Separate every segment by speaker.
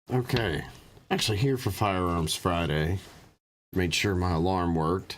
Speaker 1: Okay. Actually here for Firearms Friday. Made sure my alarm worked.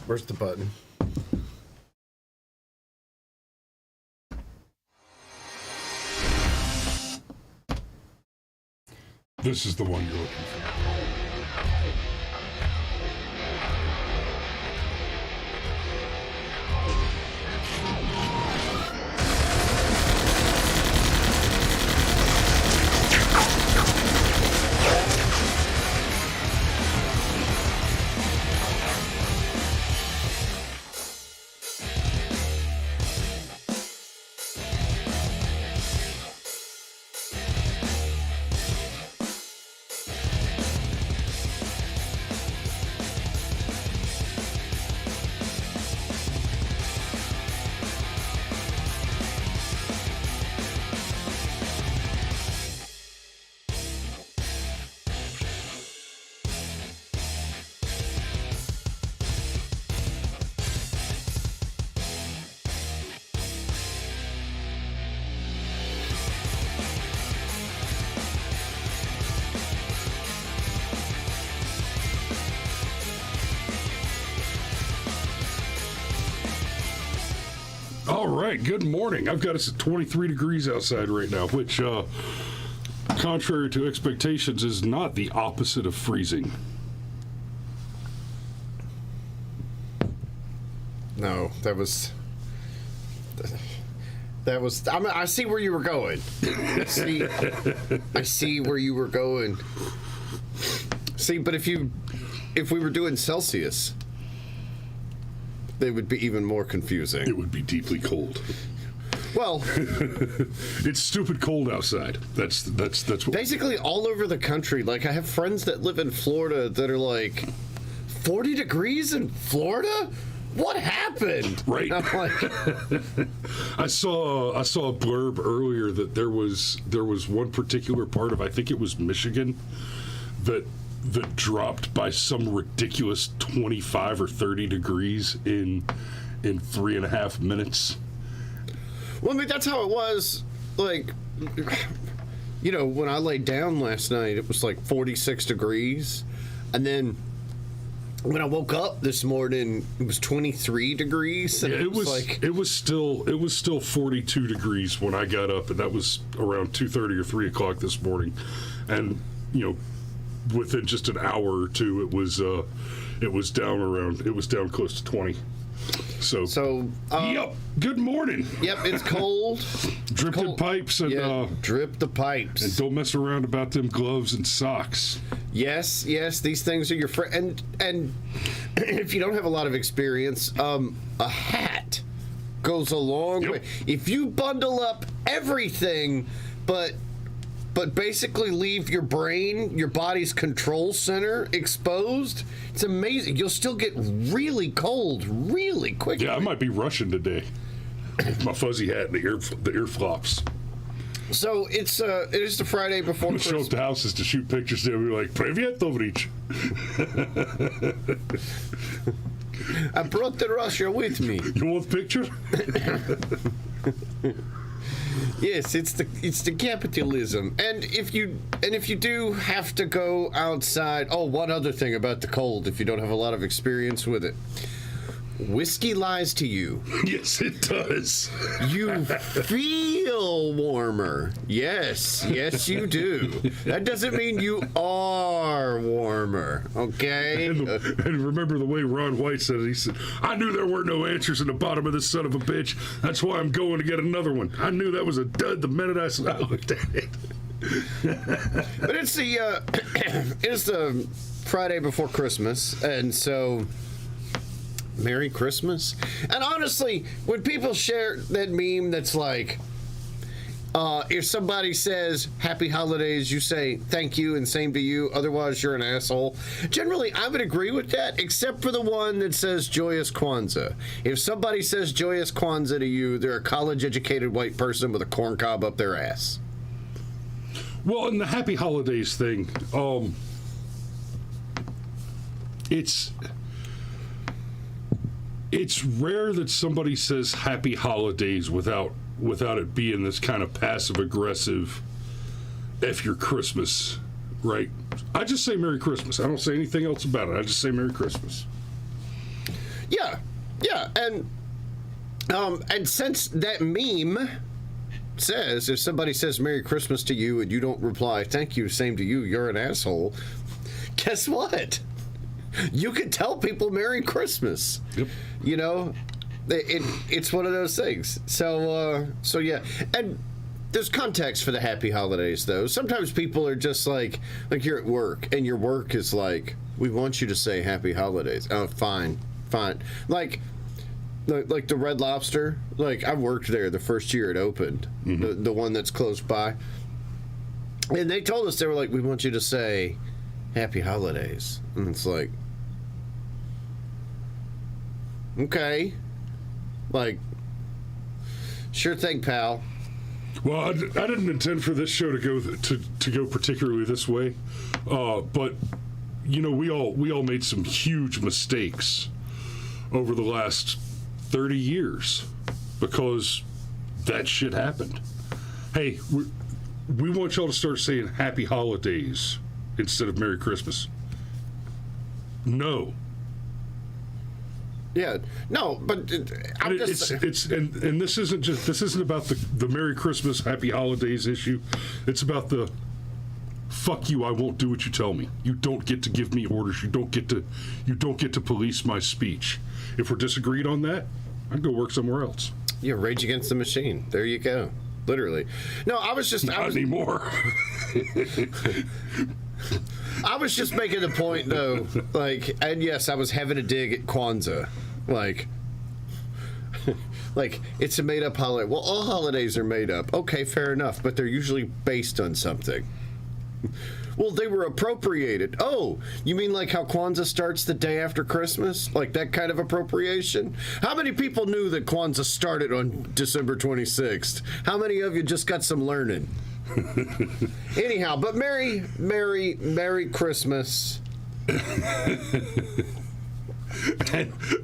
Speaker 1: Where's the button?
Speaker 2: This is the one you're looking for. All right, good morning. I've got us at 23 degrees outside right now, which, contrary to expectations, is not the opposite of freezing.
Speaker 1: No, that was. I mean, I see where you were going. I see where you were going. See, but if we were doing Celsius, it would be even more confusing.
Speaker 2: It would be deeply cold.
Speaker 1: Well,
Speaker 2: it's stupid cold outside. That's what.
Speaker 1: Basically, all over the country. Like, I have friends that live in Florida that are like, 40 degrees in Florida? What happened?
Speaker 2: Right.
Speaker 1: I'm like,
Speaker 2: I saw a blurb earlier that there was one particular part of, I think it was Michigan, that dropped by some ridiculous 25 or 30 degrees in 3.5 minutes.
Speaker 1: well, I mean, that's how it was. Like, you know, when I laid down last night, it was like 46 degrees. And then when I woke up this morning, it was 23 degrees. And
Speaker 2: Yeah, it was still 42 degrees when I got up, and that was around 2:30 or 3 o'clock this morning. And, you know, within just an hour or two, it was it was down close to 20. So yep. Good morning.
Speaker 1: Yep, it's cold.
Speaker 2: Drip the pipes and
Speaker 1: drip the pipes.
Speaker 2: And don't mess around about them gloves and socks.
Speaker 1: Yes, these things are your friend. And if you don't have a lot of experience, a hat goes a long way. If you bundle up everything, but basically leave your brain, your body's control center exposed, it's amazing. You'll still get really cold really quickly.
Speaker 2: Yeah, I might be rushing today. My fuzzy hat and the ear flops.
Speaker 1: So it is the Friday before Christmas.
Speaker 2: Show up to houses to shoot pictures. They'll be like, "Привет, Dobrich."
Speaker 1: I brought the Russia with me.
Speaker 2: You want the picture?
Speaker 1: Yes, it's the capitalism. And if you do have to go outside, one other thing about the cold, if you don't have a lot of experience with it. Whiskey lies to you.
Speaker 2: Yes, it does.
Speaker 1: You feel warmer. Yes, you do. That doesn't mean you are warmer, okay?
Speaker 2: And remember the way Ron White said it. He said, "I knew there weren't no answers in the bottom of this son of a bitch. That's why I'm going to get another one. I knew that was a dud the minute I looked at it."
Speaker 1: But it's the Friday before Christmas, and so Merry Christmas. And honestly, when people share that meme that's like, if somebody says Happy Holidays, you say thank you and same to you, otherwise you're an asshole. Generally, I would agree with that, except for the one that says Joyous Kwanzaa. If somebody says Joyous Kwanzaa to you, they're a college-educated white person with a corncob up their ass.
Speaker 2: Well, in the Happy Holidays thing, it's rare that somebody says Happy Holidays without it being this kind of passive-aggressive F your Christmas, right? I just say Merry Christmas. I don't say anything else about it. I just say Merry Christmas.
Speaker 1: Yeah. And since that meme says, if somebody says Merry Christmas to you and you don't reply, thank you, same to you, you're an asshole, guess what? You could tell people Merry Christmas.
Speaker 2: Yep.
Speaker 1: You know, it's one of those things. So yeah. And there's context for the Happy Holidays, though. Sometimes people are just like you're at work, and your work is like, we want you to say Happy Holidays. Oh, fine. Like the Red Lobster. Like, I worked there the first year it opened, the one that's close by. And they told us, they were like, we want you to say Happy Holidays. And it's like, okay, like, sure thing, pal.
Speaker 2: Well, I didn't intend for this show to go particularly this way, but you know, we all made some huge mistakes over the last 30 years because that shit happened. Hey, we want y'all to start saying Happy Holidays instead of Merry Christmas. No.
Speaker 1: Yeah, no, but I'm just...
Speaker 2: And this isn't about the Merry Christmas, Happy Holidays issue. It's about the fuck you, I won't do what you tell me. You don't get to give me orders. You don't get to police my speech. If we're disagreed on that, I'd go work somewhere else.
Speaker 1: Yeah, Rage Against the Machine. There you go. Literally. No, I was
Speaker 2: anymore.
Speaker 1: I was just making the point, though, like, and yes, I was having a dig at Kwanzaa. Like, it's a made-up holiday. Well, all holidays are made up. Okay, fair enough, but they're usually based on something. Well, they were appropriated. Oh, you mean like how Kwanzaa starts the day after Christmas? Like that kind of appropriation? How many people knew that Kwanzaa started on December 26th? How many of you just got some learning? Anyhow, but Merry Christmas.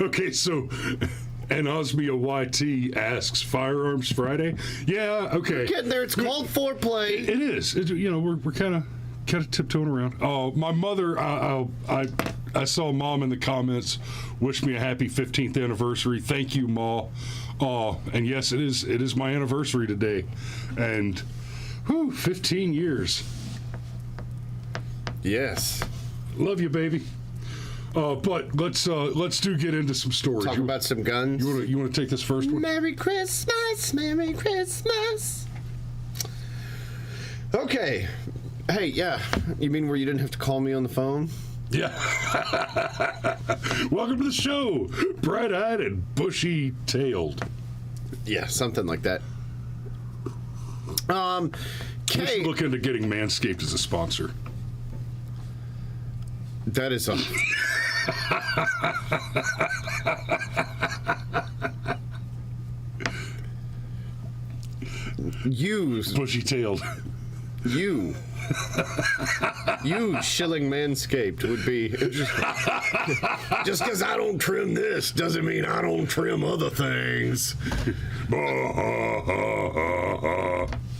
Speaker 2: Okay, so... And Osmia YT asks, Firearms Friday? Yeah, okay.
Speaker 1: We're getting there. It's called foreplay.
Speaker 2: It is. We're kind of tiptoeing around. Oh, my mother, I saw Mom in the comments wish me a happy 15th anniversary. Thank you, Ma. And yes, it is my anniversary today. And 15 years.
Speaker 1: Yes.
Speaker 2: Love you, baby. But let's get into some stories.
Speaker 1: Talk about some guns.
Speaker 2: You want to take this first one?
Speaker 1: Merry Christmas, Merry Christmas. Okay. Hey, yeah. You mean where you didn't have to call me on the phone?
Speaker 2: Yeah. Welcome to the show, bright-eyed and bushy-tailed.
Speaker 1: Yeah, something like that.
Speaker 2: We
Speaker 1: Kay,
Speaker 2: should look into getting Manscaped as a sponsor.
Speaker 1: that is a...
Speaker 2: Bushy-tailed.
Speaker 1: You shilling Manscaped would be just because I don't trim this doesn't mean I don't trim other things.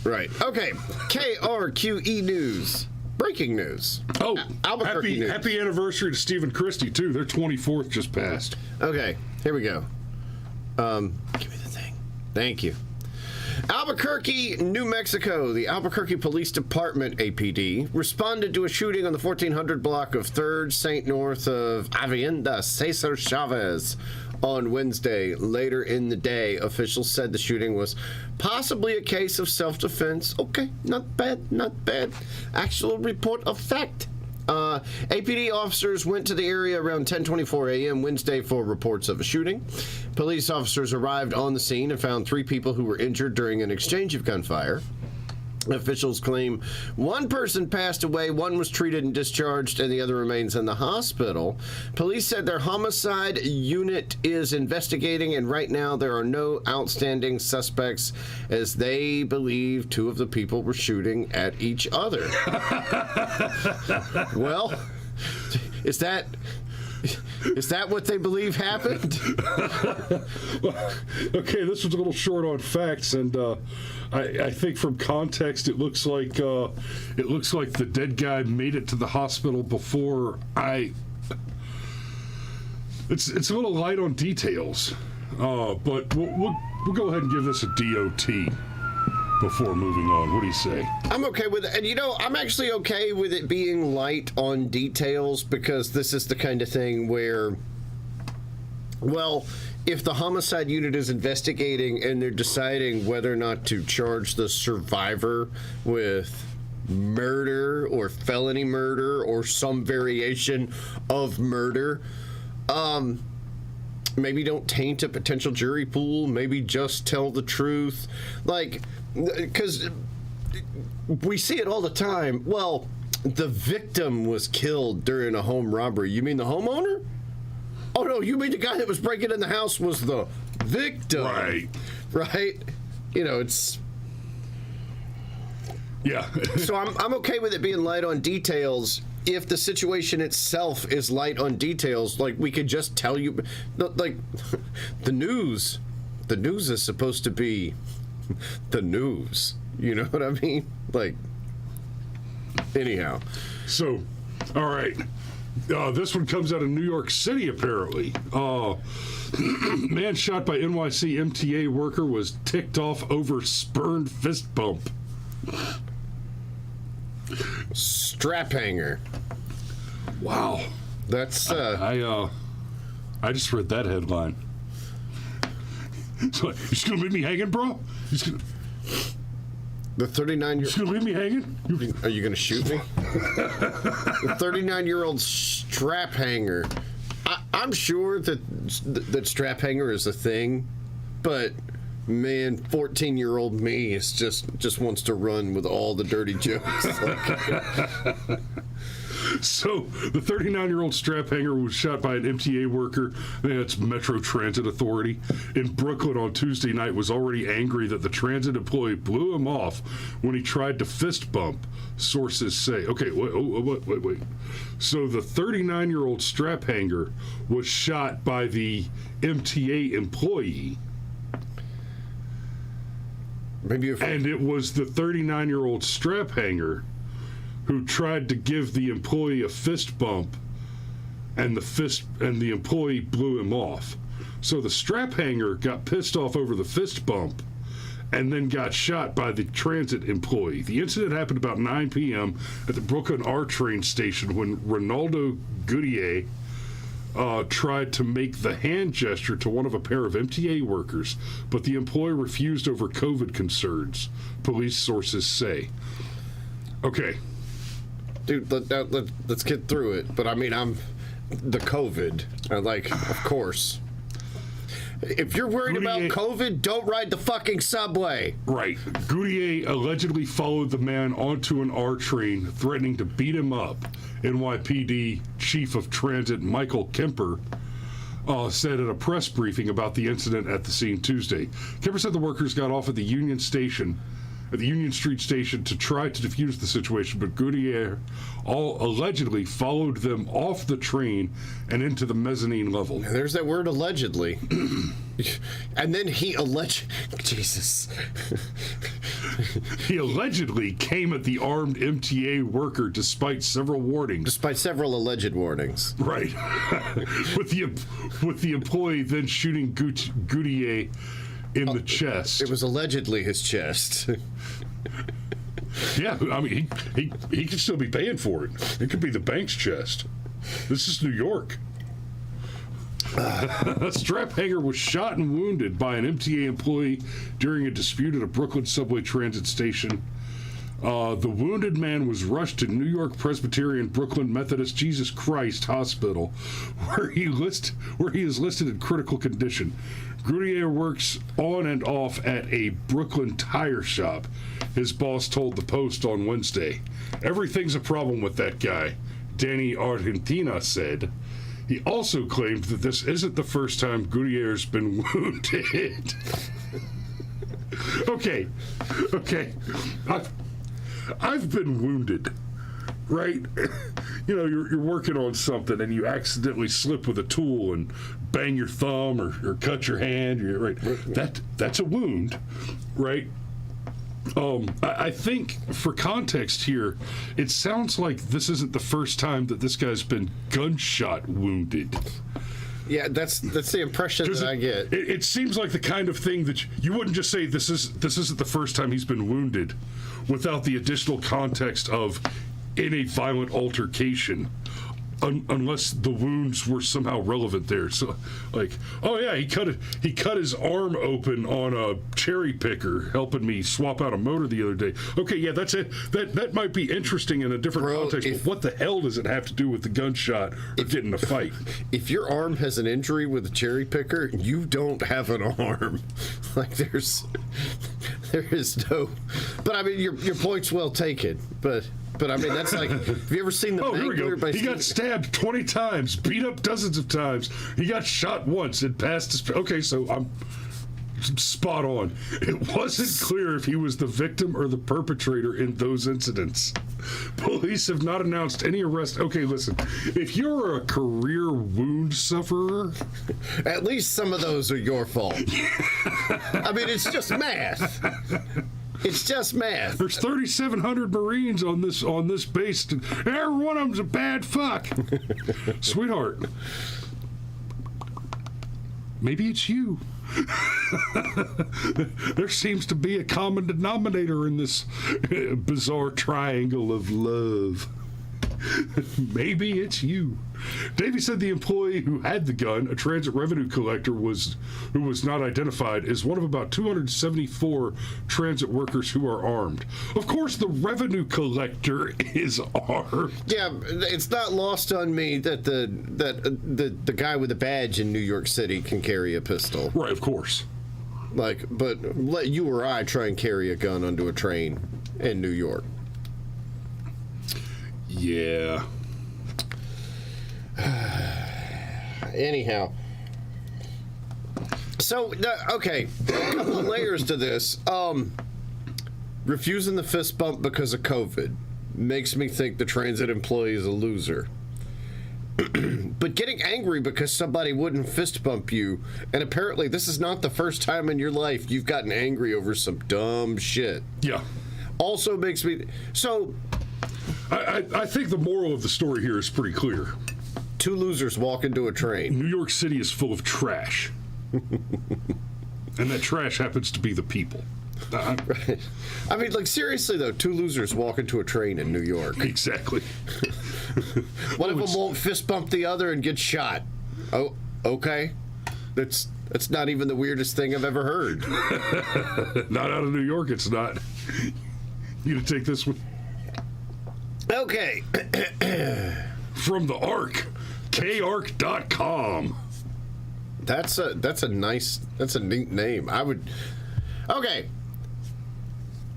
Speaker 1: Right. Okay. KRQE News. Breaking news.
Speaker 2: Oh,
Speaker 1: Albuquerque news.
Speaker 2: happy anniversary to Steve and Christy, too. Their 24th just passed.
Speaker 1: Okay. Here we go. Give me the thing. Thank you. Albuquerque, New Mexico. The Albuquerque Police Department, APD, responded to a shooting on the 1400 block of 3rd St. north of Avenida Cesar Chavez on Wednesday. Later in the day, officials said the shooting was possibly a case of self-defense. Okay, not bad, not bad. Actual report of fact. APD officers went to the area around 10:24 a.m. Wednesday for reports of a shooting. Police officers arrived on the scene and found 3 people who were injured during an exchange of gunfire. Officials claim 1 person passed away, 1 was treated and discharged, and the other remains in the hospital. Police said their homicide unit is investigating, and right now there are no outstanding suspects as they believe 2 of the people were shooting at each other. Well, is that what they believe happened?
Speaker 2: Okay, this was a little short on facts, and I think from context it looks like the dead guy made it to the hospital before It's a little light on details, but we'll go ahead and give this a DOT before moving on. What do you say?
Speaker 1: I'm okay with it. And, I'm actually okay with it being light on details because this is the kind of thing where, well, if the homicide unit is investigating and they're deciding whether or not to charge the survivor with murder or felony murder or some variation of murder, maybe don't taint a potential jury pool, maybe just tell the truth. Because we see it all the time. Well, the victim was killed during a home robbery. You mean the homeowner? Oh, no, you mean the guy that was breaking in the house was the victim.
Speaker 2: Right.
Speaker 1: Right? It's...
Speaker 2: Yeah.
Speaker 1: So I'm okay with it being light on details if the situation itself is light on details. Like, we could just tell you... Like, the news is supposed to be the news. You know what I mean? Like, anyhow.
Speaker 2: So, all right. This one comes out of New York City, apparently. Man shot by NYC MTA worker was ticked off over spurned fist bump.
Speaker 1: Strap hanger.
Speaker 2: Wow.
Speaker 1: That's,
Speaker 2: I just read that headline. So, you just gonna leave me hanging, bro?
Speaker 1: the 39-year...
Speaker 2: You just gonna leave me hanging?
Speaker 1: Are you going to shoot me? The 39-year-old strap hanger. I'm sure that strap hanger is a thing, but man, 14-year-old me is just wants to run with all the dirty jokes.
Speaker 2: So, the 39-year-old strap hanger was shot by an MTA worker, that's Metro Transit Authority, in Brooklyn on Tuesday night, was already angry that the transit employee blew him off when he tried to fist bump, sources say. Okay, wait. So, the 39-year-old strap hanger was shot by the MTA employee. And it was the 39-year-old strap hanger who tried to give the employee a fist bump, and the employee blew him off. So the strap hanger got pissed off over the fist bump and then got shot by the transit employee. The incident happened about 9 p.m. at the Brooklyn R train station when Ronaldo Goodyear tried to make the hand gesture to one of a pair of MTA workers, but the employee refused over COVID concerns, police sources say. Okay.
Speaker 1: Dude, let's get through it. But I mean, I'm the COVID. Of course. If you're worried about COVID, don't ride the fucking subway.
Speaker 2: Right. Goodyear allegedly followed the man onto an R train, threatening to beat him up. NYPD Chief of Transit Michael Kemper said at a press briefing about the incident at the scene Tuesday. Kemper said the workers got off at the Union Street station to try to defuse the situation, but Goodyear allegedly followed them off the train and into the mezzanine level.
Speaker 1: There's that word allegedly. And then Jesus.
Speaker 2: He allegedly came at the armed MTA worker despite several warnings.
Speaker 1: Despite several alleged warnings.
Speaker 2: Right. with the employee then shooting Goodyear in the chest.
Speaker 1: It was allegedly his chest.
Speaker 2: Yeah, I mean, he could still be paying for it. It could be the bank's chest. This is New York. A strap hanger was shot and wounded by an MTA employee during a dispute at a Brooklyn subway transit station. The wounded man was rushed to New York Presbyterian Brooklyn Methodist Jesus Christ Hospital, where he is listed in critical condition. Goodyear works on and off at a Brooklyn tire shop, his boss told the Post on Wednesday. Everything's a problem with that guy, Danny Argentina said. He also claimed that this isn't the first time Goodyear's been wounded. Okay. I've been wounded, right? You know, you're working on something and you accidentally slip with a tool and bang your thumb or cut your hand. Right? That's a wound, right? I think for context here, it sounds like this isn't the first time that this guy's been gunshot wounded.
Speaker 1: Yeah, that's the impression that I get.
Speaker 2: It seems like the kind of thing that you wouldn't just say this isn't the first time he's been wounded without the additional context of in a violent altercation, unless the wounds were somehow relevant there. So, like, oh yeah, he cut his arm open on a cherry picker, helping me swap out a motor the other day. Okay, yeah, that's it. That might be interesting in a different context. But what the hell does it have to do with the gunshot or getting a fight?
Speaker 1: If your arm has an injury with a cherry picker, you don't have an arm. Like there is no. But I mean, your point's well taken. But I mean, that's like, have you ever seen the Mangler by
Speaker 2: He got stabbed 20 times, beat up dozens of times. He got shot once and passed his... Okay, so I'm spot on. It wasn't clear if he was the victim or the perpetrator in those incidents. Police have not announced any arrest. Okay, listen, if you're a career wound sufferer...
Speaker 1: At least some of those are your fault. I mean, it's just math. It's just math.
Speaker 2: There's 3,700 Marines on this base. Every one of them's a bad fuck. Sweetheart, maybe it's you. There seems to be a common denominator in this bizarre triangle of love. Maybe it's you. Davey said the employee who had the gun, a transit revenue collector, who was not identified, is one of about 274 transit workers who are armed. Of course, the revenue collector is armed.
Speaker 1: Yeah, it's not lost on me that the guy with the badge in New York City can carry a pistol.
Speaker 2: Right, of course.
Speaker 1: Like, but let you or I try and carry a gun onto a train in New York.
Speaker 2: Yeah.
Speaker 1: Anyhow. So, okay, a couple of layers to this. Refusing the fist bump because of COVID makes me think the transit employee is a loser. But getting angry because somebody wouldn't fist bump you, and apparently this is not the first time in your life you've gotten angry over some dumb shit.
Speaker 2: Yeah.
Speaker 1: Also makes me... So...
Speaker 2: I think the moral of the story here is pretty clear.
Speaker 1: Two losers walk into a train.
Speaker 2: New York City is full of trash. And that trash happens to be the people.
Speaker 1: Right. I mean, like, seriously, though, two losers walk into a train in New York.
Speaker 2: Exactly.
Speaker 1: One of them won't fist bump the other and get shot. Oh, okay. That's not even the weirdest thing I've ever heard.
Speaker 2: Not out of New York, it's not. You gonna take this one?
Speaker 1: Okay.
Speaker 2: From the Ark, karc.com.
Speaker 1: That's a neat name. Okay.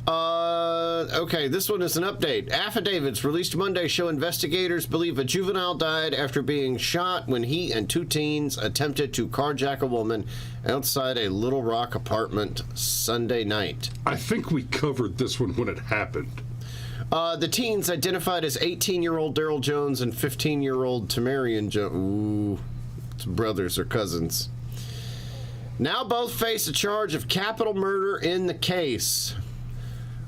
Speaker 1: Okay, this one is an update. Affidavits released Monday show investigators believe a juvenile died after being shot when he and two teens attempted to carjack a woman outside a Little Rock apartment Sunday night.
Speaker 2: I think we covered this one when it happened.
Speaker 1: The teens, identified as 18-year-old Daryl Jones and 15-year-old Tamarian Jones. Ooh, it's brothers or cousins. Now both face a charge of capital murder in the case.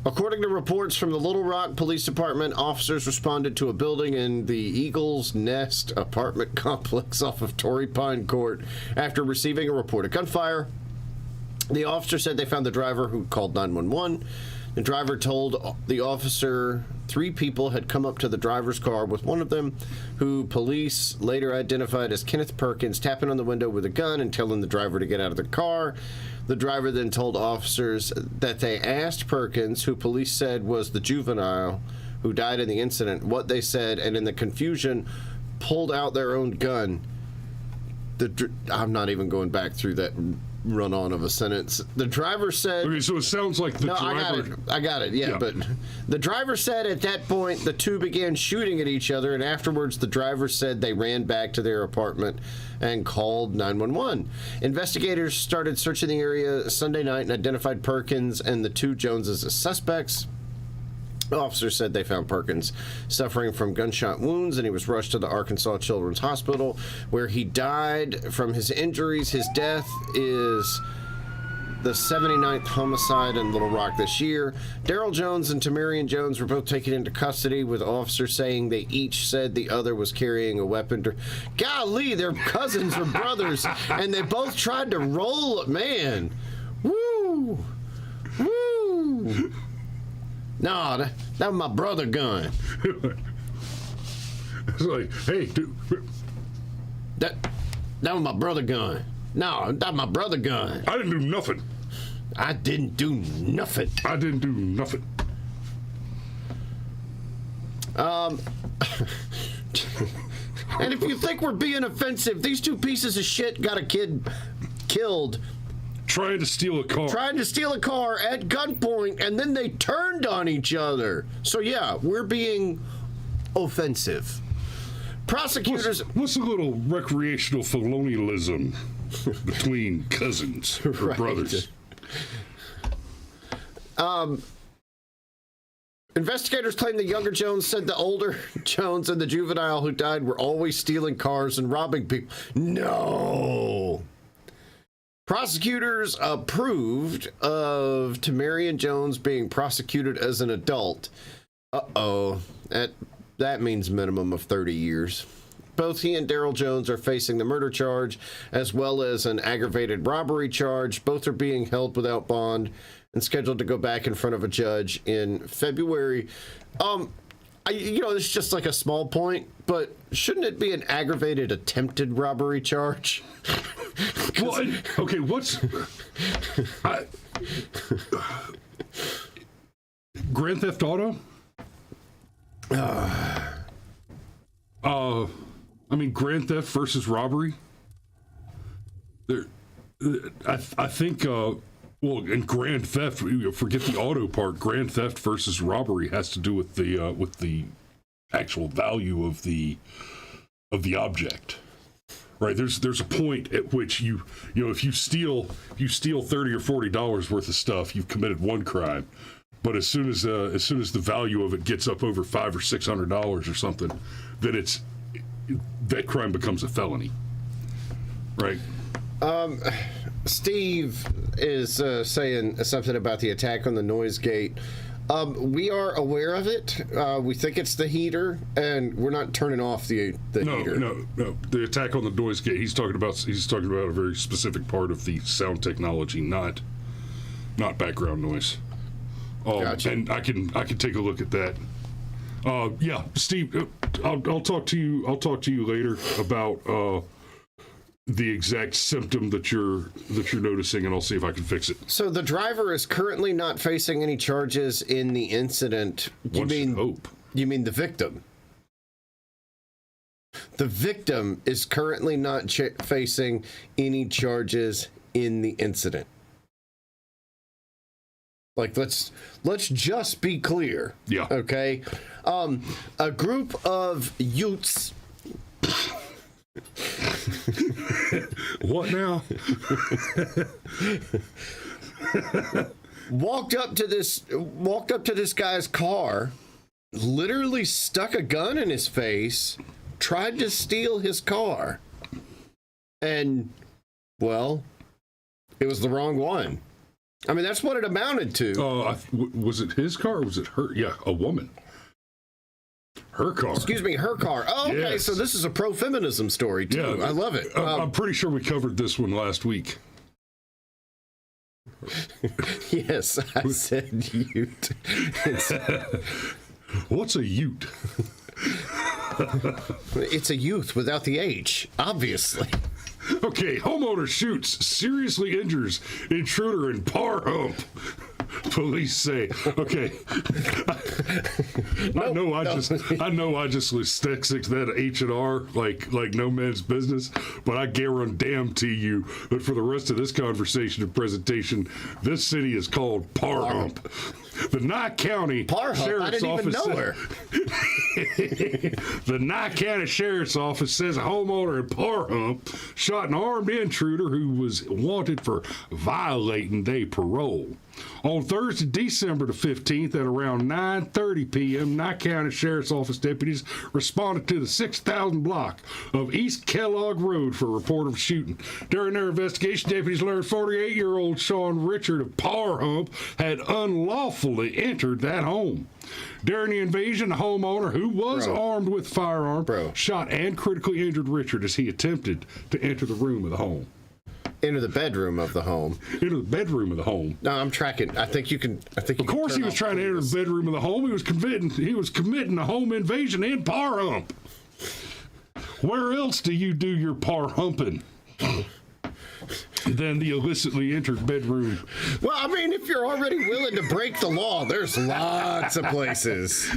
Speaker 1: According to reports from the Little Rock Police Department, officers responded to a building in the Eagles Nest apartment complex off of Torrey Pine Court after receiving a report of gunfire. The officer said they found the driver, who called 911. The driver told the officer 3 people had come up to the driver's car with one of them, who police later identified as Kenneth Perkins, tapping on the window with a gun and telling the driver to get out of the car. The driver then told officers that they asked Perkins, who police said was the juvenile who died in the incident, what they said, and in the confusion pulled out their own gun. I'm not even going back through that run-on of a sentence. The driver said... Okay,
Speaker 2: so it sounds like the driver...
Speaker 1: I got it, yeah, but the driver said at that point the two began shooting at each other, and afterwards the driver said they ran back to their apartment and called 911. Investigators started searching the area Sunday night and identified Perkins and the two Joneses as suspects. Officers said they found Perkins suffering from gunshot wounds, and he was rushed to the Arkansas Children's Hospital, where he died from his injuries. His death is the 79th homicide in Little Rock this year. Daryl Jones and Tamarian Jones were both taken into custody, with officers saying they each said the other was carrying a weapon. Golly, they're cousins or brothers, and they both tried to roll it. Man, woo, woo. No, that was my brother gun.
Speaker 2: It's like, hey, dude.
Speaker 1: That was my brother gun. No, that was my brother gun.
Speaker 2: I didn't do nothing.
Speaker 1: I didn't do nothing.
Speaker 2: I didn't do nothing.
Speaker 1: And if you think we're being offensive, these two pieces of shit got a kid killed.
Speaker 2: Trying to steal a car
Speaker 1: at gunpoint, and then they turned on each other. So yeah, we're being offensive. Prosecutors...
Speaker 2: What's a little recreational felonialism between cousins or brothers?
Speaker 1: Investigators claim the younger Jones said the older Jones and the juvenile who died were always stealing cars and robbing people. No. Prosecutors approved of Tamarian Jones being prosecuted as an adult. Uh-oh. That means minimum of 30 years. Both he and Daryl Jones are facing the murder charge as well as an aggravated robbery charge. Both are being held without bond and scheduled to go back in front of a judge in February. It's just like a small point, but shouldn't it be an aggravated attempted robbery charge?
Speaker 2: Well, okay, Grand Theft Auto? Grand Theft versus robbery? I think, in Grand Theft, forget the auto part. Grand Theft versus robbery has to do with the actual value of the object. Right, there's a point at which if you steal $30 or $40 worth of stuff, you've committed one crime. But as soon as the value of it gets up over $500 or $600 or something, then that crime becomes a felony. Right.
Speaker 1: Steve is saying something about the attack on the noise gate. We are aware of it. We think it's the heater, and we're not turning off the heater.
Speaker 2: No. The attack on the noise gate. He's talking about a very specific part of the sound technology, not background noise.
Speaker 1: Gotcha.
Speaker 2: And I can take a look at that. Yeah, Steve, I'll talk to you later about the exact symptom that you're noticing, and I'll see if I can fix it.
Speaker 1: So the driver is currently not facing any charges in the incident.
Speaker 2: One should hope.
Speaker 1: You mean the victim? The victim is currently not facing any charges in the incident. Like, let's just be clear.
Speaker 2: Yeah.
Speaker 1: Okay. A group of youths.
Speaker 2: What now?
Speaker 1: walked up to this guy's car, literally stuck a gun in his face, tried to steal his car, and, well, it was the wrong one. I mean, that's what it amounted to.
Speaker 2: Was it his car or was it her? Yeah, a woman. Her car.
Speaker 1: Excuse me, her car. Oh, okay,
Speaker 2: Yes.
Speaker 1: so this is a pro-feminism story, too.
Speaker 2: Yeah,
Speaker 1: I love it.
Speaker 2: I'm pretty sure we covered this one last week.
Speaker 1: Yes, I said ute.
Speaker 2: What's a ute?
Speaker 1: It's a youth without the H, obviously.
Speaker 2: Okay, homeowner shoots, seriously injures intruder in par hump. Police say, okay. I know I just stick to that H&R like no man's business, but I guarantee you that for the rest of this conversation and presentation, this city is called Par Hump. The Nye County Sheriff's Office. I didn't even know her. The Nye County Sheriff's Office says a homeowner in Par Hump shot an armed intruder who was wanted for violating their parole. On Thursday, December the 15th at around 9:30 p.m., Nye County Sheriff's Office deputies responded to the 6,000 block of East Kellogg Road for a report of shooting. During their investigation, deputies learned 48-year-old Sean Richard of Par Hump had unlawfully entered that home. During the invasion, the homeowner, who was armed with a firearm, shot and critically injured Richard as he attempted to enter the room of the home.
Speaker 1: Into the bedroom of the home.
Speaker 2: Into the bedroom of the home.
Speaker 1: No, I'm tracking. I think you can.
Speaker 2: Of course, he was trying to enter the bedroom of the home. He was committing a home invasion in Par Hump. Where else do you do your par humping than the illicitly entered bedroom?
Speaker 1: Well, I mean, if you're already willing to break the law, there's lots of places.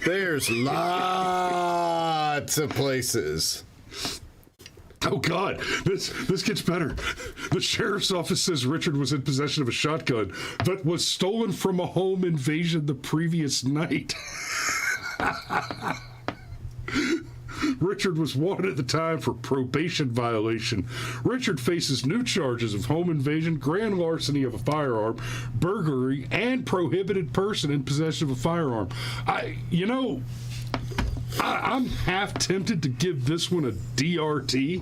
Speaker 1: There's lots of places.
Speaker 2: Oh, God, this gets better. The sheriff's office says Richard was in possession of a shotgun that was stolen from a home invasion the previous night. Richard was wanted at the time for probation violation. Richard faces new charges of home invasion, grand larceny of a firearm, burglary, and prohibited person in possession of a firearm. I'm half tempted to give this one a DRT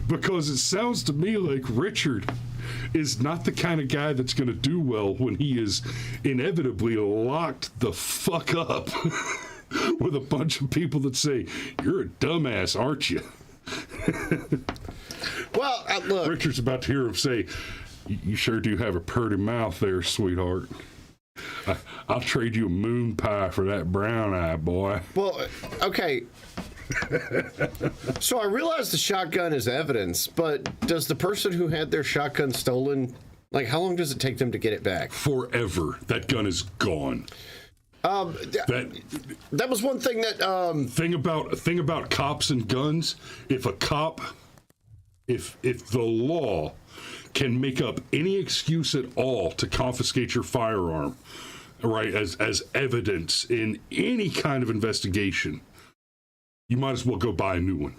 Speaker 2: because it sounds to me like Richard is not the kind of guy that's going to do well when he is inevitably locked the fuck up with a bunch of people that say, "You're a dumbass, aren't you?"
Speaker 1: Well, look.
Speaker 2: Richard's about to hear him say, "You sure do have a pretty mouth there, sweetheart. I'll trade you a moon pie for that brown eye, boy."
Speaker 1: Well, okay. So I realize the shotgun is evidence, but does the person who had their shotgun stolen, like, how long does it take them to get it back?
Speaker 2: Forever. That gun is gone.
Speaker 1: That was one thing that
Speaker 2: thing about cops and guns. If the law can make up any excuse at all to confiscate your firearm, right, as evidence in any kind of investigation, you might as well go buy a new one.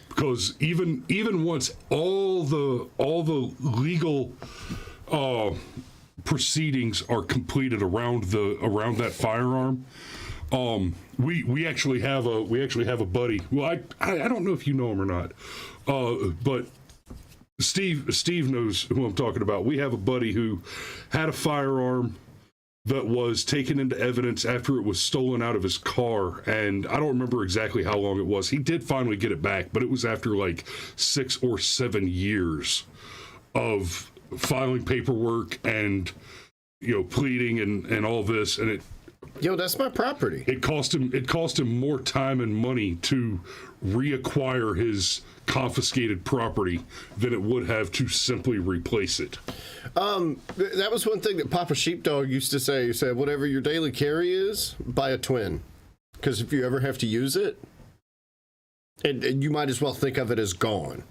Speaker 2: Because even once all the legal proceedings are completed around that firearm, we actually have a buddy. Well, I don't know if you know him or not, but Steve knows who I'm talking about. We have a buddy who had a firearm that was taken into evidence after it was stolen out of his car, and I don't remember exactly how long it was. He did finally get it back, but it was after like 6 or 7 years of filing paperwork and pleading and all this, and
Speaker 1: that's my property.
Speaker 2: It cost him more time and money to reacquire his confiscated property than it would have to simply replace it.
Speaker 1: That was one thing that Papa Sheepdog used to say. He said, whatever your daily carry is, buy a twin. Because if you ever have to use it, and you might as well think of it as gone.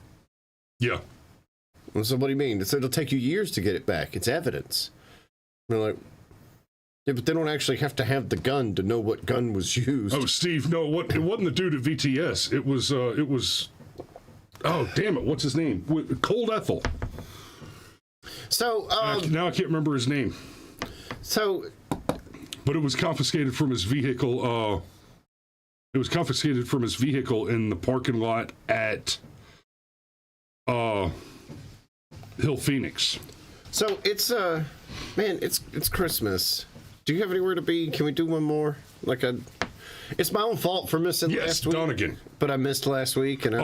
Speaker 2: Yeah.
Speaker 1: And so what do you mean? So it'll take you years to get it back. It's evidence. And they're like, yeah, but they don't actually have to have the gun to know what gun was used.
Speaker 2: Oh, Steve, no, it wasn't the dude at VTS. It was, oh, damn it, what's his name? Cold Ethel.
Speaker 1: So,
Speaker 2: now I can't remember his name.
Speaker 1: So,
Speaker 2: but it was confiscated from his vehicle. It was confiscated from his vehicle in the parking lot at Hill Phoenix.
Speaker 1: So it's man, it's Christmas. Do you have anywhere to be? Can we do one more? It's my own fault for missing last week.
Speaker 2: Donegan.
Speaker 1: But I missed last week, and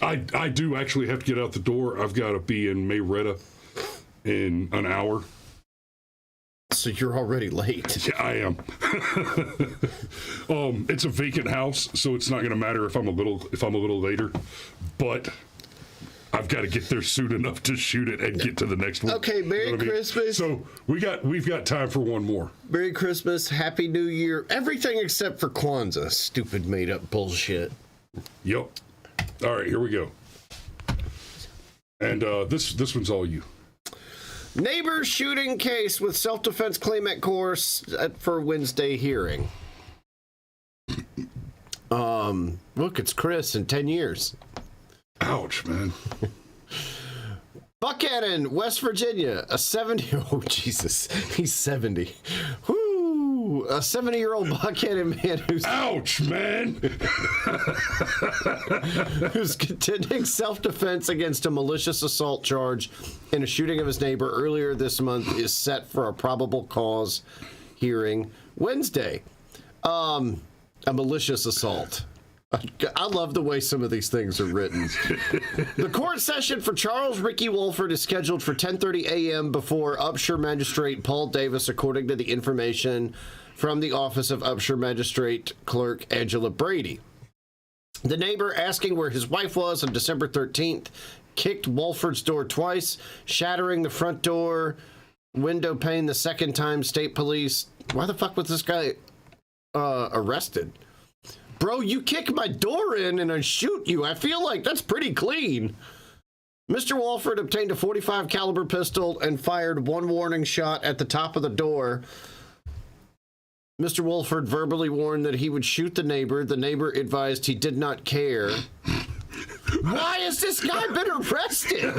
Speaker 2: I do actually have to get out the door. I've got to be in Mayretta in an hour.
Speaker 1: So you're already late.
Speaker 2: Yeah, I am. It's a vacant house, so it's not going to matter if I'm a little later. But I've got to get there soon enough to shoot it and get to the next one.
Speaker 1: Okay, Merry Christmas.
Speaker 2: So we've got time for one more.
Speaker 1: Merry Christmas, Happy New Year, everything except for Kwanzaa. Stupid made up bullshit.
Speaker 2: Yep. All right, here we go. And this one's all you.
Speaker 1: Neighbor shooting case with self-defense claim at court for Wednesday hearing. Look, it's Chris in 10 years.
Speaker 2: Ouch, man.
Speaker 1: Buckhannon, West Virginia, a 70... Oh, Jesus. He's 70. Whoo! A 70-year-old Buckhannon man who's...
Speaker 2: Ouch, man!
Speaker 1: who's contending self-defense against a malicious assault charge in a shooting of his neighbor earlier this month is set for a probable cause hearing Wednesday. A malicious assault. I love the way some of these things are written. The court session for Charles Ricky Wolford is scheduled for 10:30 a.m. before Upshur Magistrate Paul Davis, according to the information from the office of Upshur Magistrate Clerk Angela Brady. The neighbor asking where his wife was on December 13th kicked Wolford's door twice, shattering the front door window pane the second time. State police. Why the fuck was this guy arrested? Bro, you kick my door in and I shoot you. I feel like that's pretty clean. Mr. Wolford obtained a .45 caliber pistol and fired one warning shot at the top of the door. Mr. Wolford verbally warned that he would shoot the neighbor. The neighbor advised he did not care. Why has this guy been arrested?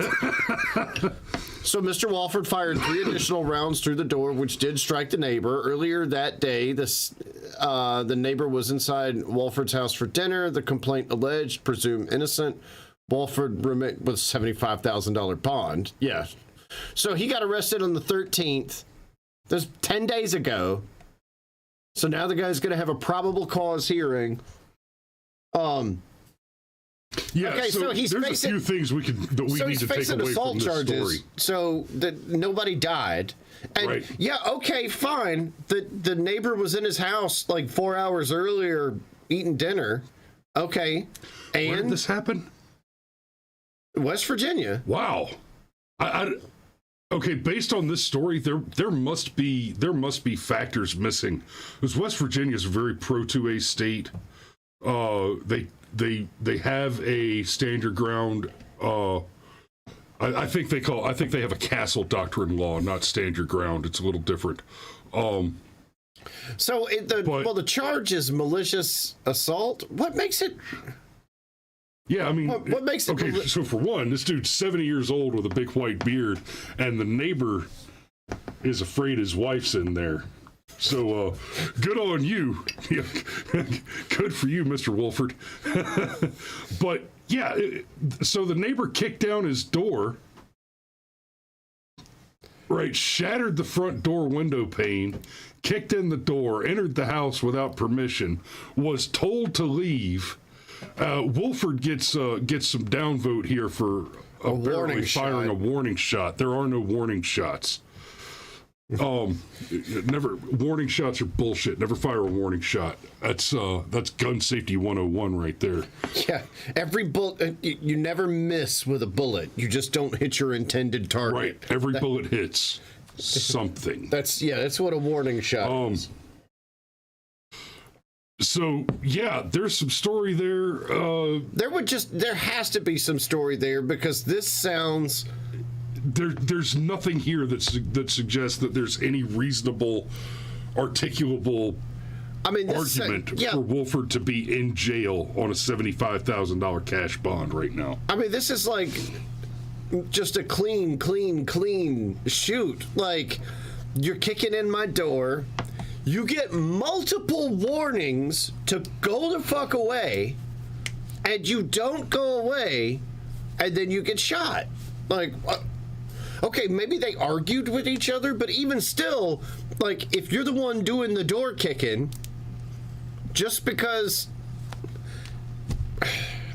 Speaker 1: So Mr. Wolford fired 3 additional rounds through the door, which did strike the neighbor. Earlier that day, the neighbor was inside Wolford's house for dinner. The complaint alleged, presumed innocent. Wolford remained with $75,000 bond. Yeah. So he got arrested on the 13th. That's 10 days ago. So now the guy's going to have a probable cause hearing.
Speaker 2: Yeah,
Speaker 1: okay, so he's
Speaker 2: there's
Speaker 1: facing,
Speaker 2: a few things we need to take away from this story.
Speaker 1: So that nobody died. And
Speaker 2: right.
Speaker 1: Yeah, okay, fine. The neighbor was in his house like 4 hours earlier eating dinner. Okay. And
Speaker 2: where did this happen?
Speaker 1: West Virginia.
Speaker 2: Wow. Okay, based on this story, there must be factors missing. Because West Virginia is a very pro-2A state. They have a stand your ground. I think they have a castle doctrine law, not stand your ground. It's a little different.
Speaker 1: So the charge is malicious assault. What makes it?
Speaker 2: Yeah, I mean,
Speaker 1: what makes it?
Speaker 2: Okay, so for one, this dude's 70 years old with a big white beard, and the neighbor is afraid his wife's in there. So, good on you. Good for you, Mr. Wolford. But, yeah, so the neighbor kicked down his door, right, shattered the front door window pane, kicked in the door, entered the house without permission, was told to leave. Wolford gets some downvote here for apparently firing a warning shot. There are no warning shots. Never warning shots are bullshit. Never fire a warning shot. That's gun safety 101 right there.
Speaker 1: Yeah, every bullet you never miss with a bullet. You just don't hit your intended target.
Speaker 2: Right, every bullet hits something.
Speaker 1: That's what a warning shot is.
Speaker 2: So yeah, there's some story there.
Speaker 1: There has to be some story there because this sounds.
Speaker 2: There's nothing here that suggests that there's any reasonable, articulable argument for Wolford to be in jail on a $75,000 cash bond right now.
Speaker 1: I mean, this is like just a clean shoot. Like, you're kicking in my door, you get multiple warnings to go the fuck away, and you don't go away, and then you get shot. Like, okay, maybe they argued with each other, but even still, like, if you're the one doing the door kicking, just because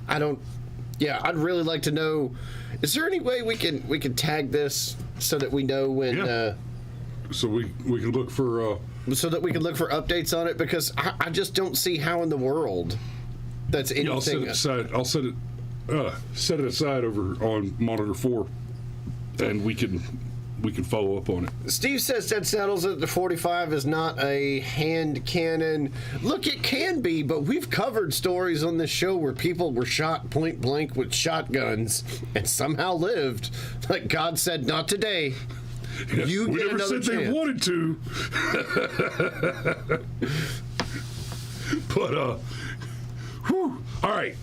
Speaker 1: I'd really like to know, is there any way we can tag this so that we know when
Speaker 2: so we can look for
Speaker 1: so that we can look for updates on it, because I just don't see how in the world that's anything.
Speaker 2: I'll set it aside over on monitor 4. And we can follow up on it.
Speaker 1: Steve says that settles it. The 45 is not a hand cannon. Look, it can be, but we've covered stories on this show where people were shot point blank with shotguns and somehow lived. Like God said, not today. You
Speaker 2: we
Speaker 1: get
Speaker 2: never
Speaker 1: another
Speaker 2: said
Speaker 1: chance.
Speaker 2: they wanted to. But whew. All right,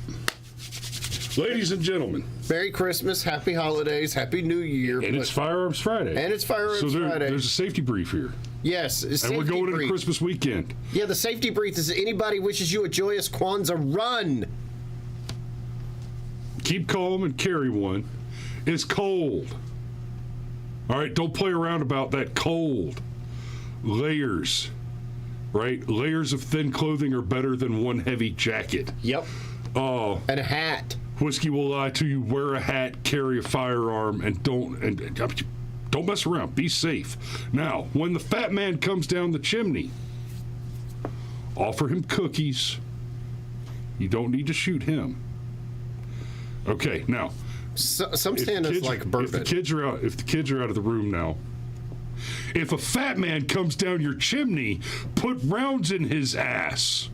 Speaker 2: ladies and gentlemen.
Speaker 1: Merry Christmas, Happy Holidays, Happy New Year.
Speaker 2: And it's Firearms Friday.
Speaker 1: Friday.
Speaker 2: There's a safety brief here.
Speaker 1: Yes.
Speaker 2: And we're going into Christmas weekend.
Speaker 1: Yeah, the safety brief is anybody wishes you a joyous Kwanzaa, run.
Speaker 2: Keep calm and carry one. It's cold. All right, don't play around about that cold. Layers, right? Layers of thin clothing are better than one heavy jacket.
Speaker 1: Yep.
Speaker 2: Oh.
Speaker 1: And a hat.
Speaker 2: Whiskey will lie to you. Wear a hat, carry a firearm, and don't mess around. Be safe. Now, when the fat man comes down the chimney, offer him cookies. You don't need to shoot him. Okay, now.
Speaker 1: Some stand-ups like bourbon.
Speaker 2: If the kids are out of the room now, if a fat man comes down your chimney, put rounds in his ass.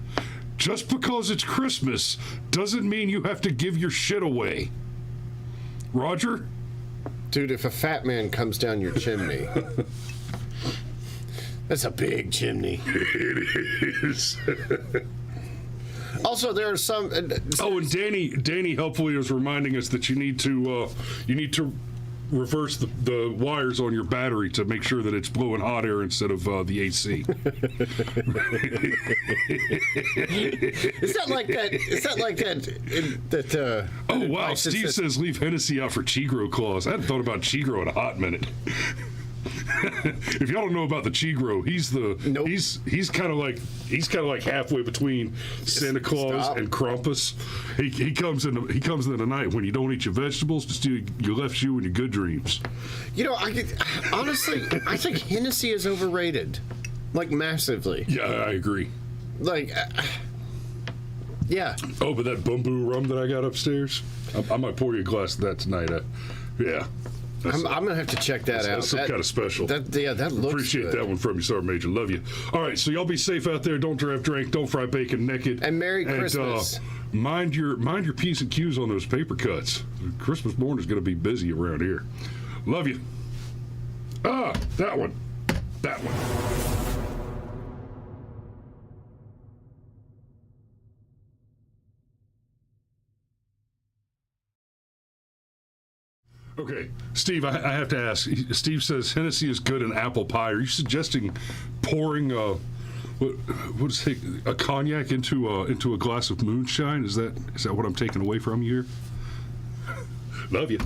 Speaker 2: Just because it's Christmas doesn't mean you have to give your shit away. Roger?
Speaker 1: Dude, if a fat man comes down your chimney, that's a big chimney.
Speaker 2: It is.
Speaker 1: Also, there are some.
Speaker 2: And Danny helpfully was reminding us that you need to reverse the wires on your battery to make sure that it's blowing hot air instead of the AC.
Speaker 1: Is that like that?
Speaker 2: Oh wow! Steve says leave Hennessy out for Chigro claws. I hadn't thought about Chigro in a hot minute. If y'all don't know about the Chigro, he's kind of like halfway between Santa Claus and Krampus. He comes in the night when you don't eat your vegetables to steal your left shoe and your good dreams.
Speaker 1: You know, honestly, I think Hennessy is overrated, like massively.
Speaker 2: Yeah, I agree.
Speaker 1: Like, yeah.
Speaker 2: Oh, but that bamboo rum that I got upstairs, I might pour you a glass of that tonight. Yeah.
Speaker 1: I'm gonna have to check that out.
Speaker 2: That's some kind of special.
Speaker 1: That looks
Speaker 2: Appreciate
Speaker 1: good.
Speaker 2: that one from you, Sergeant Major. Love you. All right, so y'all be safe out there. Don't drive drink. Don't fry bacon naked.
Speaker 1: And Merry Christmas.
Speaker 2: Mind your P's and Q's on those paper cuts. Christmas morning is going to be busy around here. Love you. That one. Okay, Steve, I have to ask. Steve says Hennessy is good in apple pie. Are you suggesting pouring a cognac into a glass of moonshine? Is that what I'm taking away from you here? Love you.